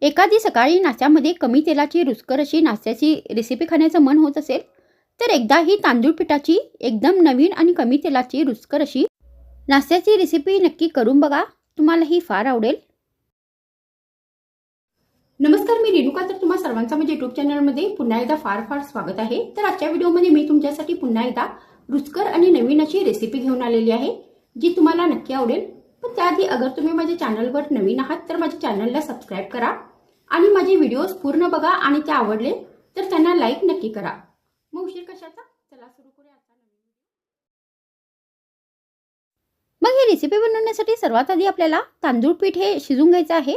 एखादी सकाळी नाश्त्यामध्ये कमी तेलाची रुचकर अशी नाश्त्याची रेसिपी खाण्याचं मन होत असेल, तर एकदा ही तांदूळ पिठाची एकदम नवीन आणि कमी तेलाची रुचकर अशी नाश्त्याची रेसिपी नक्की करून बघा. तुम्हाला ही फार आवडेल. नमस्कार, मी रेणुका. तर तुम्हा सर्वांचं माझ्या यूट्यूब चॅनलमध्ये पुन्हा एकदा फार फार स्वागत आहे. तर आजच्या व्हिडिओमध्ये मी तुमच्यासाठी पुन्हा एकदा रुचकर आणि नवीन अशी रेसिपी घेऊन आलेली आहे, जी तुम्हाला नक्की आवडेल. पण त्याआधी अगर तुम्ही माझ्या चॅनलवर नवीन आहात तर माझ्या चॅनलला सबस्क्राईब करा आणि माझे व्हिडिओज पूर्ण बघा आणि ते आवडले तर त्यांना लाईक नक्की करा. मग उशीर कशाचा, चला सुरू करूया आता नवीन. मग ही रेसिपी बनवण्यासाठी सर्वात आधी आपल्याला तांदूळ पीठ हे शिजून घ्यायचं आहे.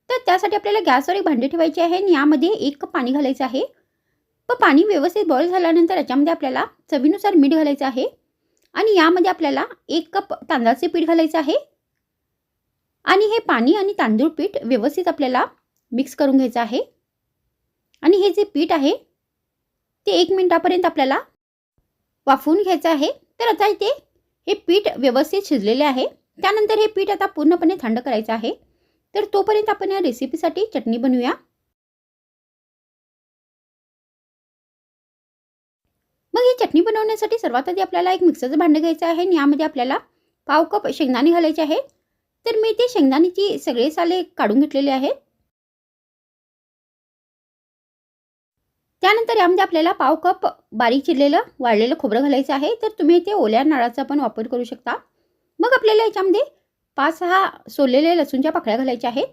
तर त्यासाठी आपल्याला गॅसवर एक भांडे ठेवायचे आहे आणि यामध्ये 1 कप पाणी घालायचं आहे. पण पाणी व्यवस्थित बॉईल झाल्यानंतर याच्यामध्ये आपल्याला चवीनुसार मीठ घालायचं आहे आणि यामध्ये आपल्याला 1 कप तांदळाचे पीठ घालायचं आहे आणि हे पाणी आणि तांदूळ पीठ व्यवस्थित आपल्याला मिक्स करून घ्यायचं आहे. आणि हे जे पीठ आहे ते 1 मिनिटापर्यंत आपल्याला वाफवून घ्यायचं आहे. तर आता इथे हे पीठ व्यवस्थित शिजलेले आहे. त्यानंतर हे पीठ आता पूर्णपणे थंड करायचं आहे. तर तोपर्यंत आपण या रेसिपीसाठी चटणी बनवूया. मग ही चटणी बनवण्यासाठी सर्वात आधी आपल्याला एक मिक्सरचं भांडं घ्यायचं आहे आणि यामध्ये आपल्याला पाव कप शेंगदाणे घालायचे आहेत. तर मी ते शेंगदाण्याची सगळे साले काढून घेतलेले आहेत. त्यानंतर यामध्ये आपल्याला पाव कप बारीक चिरलेलं वाळलेलं खोबरं घालायचं आहे. तर तुम्ही ते ओल्या नारळाचा पण वापर करू शकता. मग आपल्याला याच्यामध्ये 5-6 सोललेले लसूणच्या पाकळ्या घालायच्या आहेत.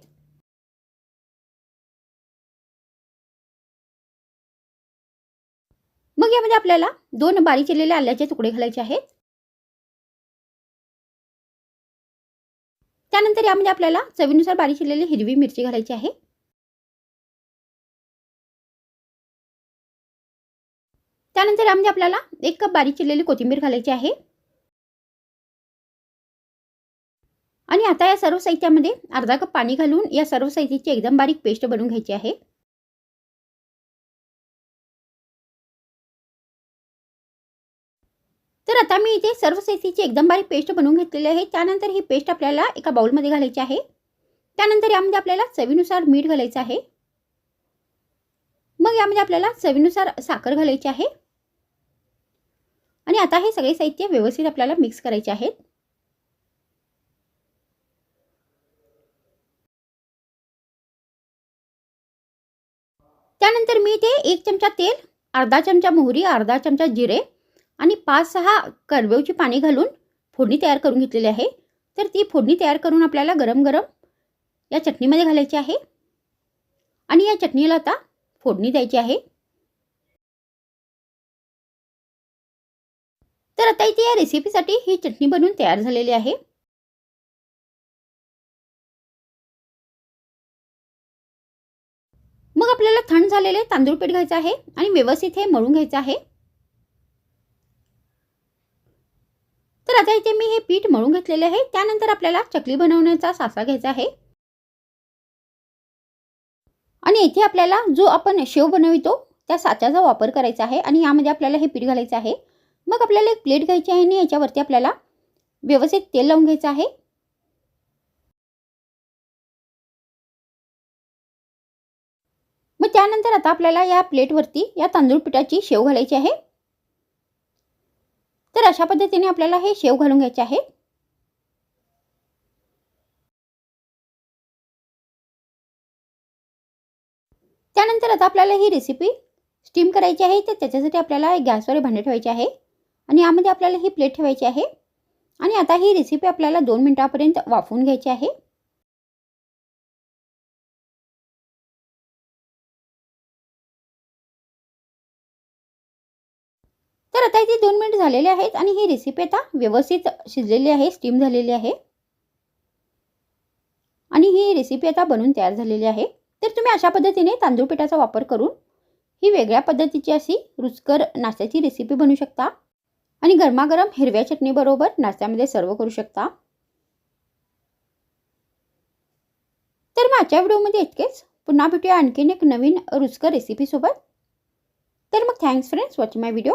मग यामध्ये आपल्याला 2 बारीक चिरलेले आल्याचे तुकडे घालायचे आहेत. त्यानंतर यामध्ये आपल्याला चवीनुसार बारीक चिरलेली हिरवी मिरची घालायची आहे. त्यानंतर यामध्ये आपल्याला 1 कप बारीक चिरलेली कोथिंबीर घालायची आहे. आणि आता या सर्व साहित्यामध्ये अर्धा कप पाणी घालून या सर्व साहित्याची एकदम बारीक पेस्ट बनवून घ्यायची आहे. तर आता मी इथे सर्व साहित्याची एकदम बारीक पेस्ट बनवून घेतलेली आहे. त्यानंतर ही पेस्ट आपल्याला एका बाउलमध्ये घालायची आहे. त्यानंतर यामध्ये आपल्याला चवीनुसार मीठ घालायचं आहे. मग यामध्ये आपल्याला चवीनुसार साखर घालायची आहे. आणि आता हे सगळे साहित्य व्यवस्थित आपल्याला मिक्स करायचे आहेत. त्यानंतर मी इथे 1 चमचा तेल, अर्धा चमचा मोहरी, अर्धा चमचा जिरे आणि 5-6 करडवेची पाने घालून फोडणी तयार करून घेतलेली आहे. तर ती फोडणी तयार करून आपल्याला गरम गरम या चटणीमध्ये घालायची आहे आणि या चटणीला आता फोडणी द्यायची आहे. तर आता इथे या रेसिपीसाठी ही चटणी बनवून तयार झालेली आहे. मग आपल्याला थंड झालेले तांदूळ पीठ घ्यायचं आहे आणि व्यवस्थित हे मळून घ्यायचं आहे. तर आता इथे मी हे पीठ मळून घेतलेले आहे. त्यानंतर आपल्याला चकली बनवण्याचा साचा घ्यायचा आहे आणि इथे आपल्याला जो आपण शेव बनवितो त्या साच्याचा वापर करायचा आहे आणि यामध्ये आपल्याला हे पीठ घालायचं आहे. मग आपल्याला एक प्लेट घ्यायची आहे आणि याच्यावरती आपल्याला व्यवस्थित तेल लावून घ्यायचं आहे. मग त्यानंतर आता आपल्याला या प्लेटवरती या तांदूळ पिठाची शेव घालायची आहे. तर अशा पद्धतीने आपल्याला हे शेव घालून घ्यायचे आहे. त्यानंतर आता आपल्याला ही रेसिपी स्टीम करायची आहे. तर त्याच्यासाठी आपल्याला गॅसवर भांडे ठेवायचे आहे आणि यामध्ये आपल्याला ही प्लेट ठेवायची आहे आणि आता ही रेसिपी आपल्याला 2 मिनिटांपर्यंत वाफवून घ्यायची आहे. तर आता इथे 2 मिनिट झालेले आहेत आणि ही रेसिपी आता व्यवस्थित शिजलेली आहे, स्टीम झालेली आहे आणि ही रेसिपी आता बनवून तयार झालेली आहे. तर तुम्ही अशा पद्धतीने तांदूळ पिठाचा वापर करून ही वेगळ्या पद्धतीची अशी रुचकर नाश्त्याची रेसिपी बनवू शकता आणि गरमागरम हिरव्या चटणीबरोबर नाश्त्यामध्ये सर्व करू शकता. तर मग आजच्या व्हिडिओमध्ये इतकेच. पुन्हा भेटूया आणखीन एक नवीन रुचकर रेसिपीसोबत. तर मग थँक्स फ्रेंड्स वॉचिंग माय व्हिडिओ.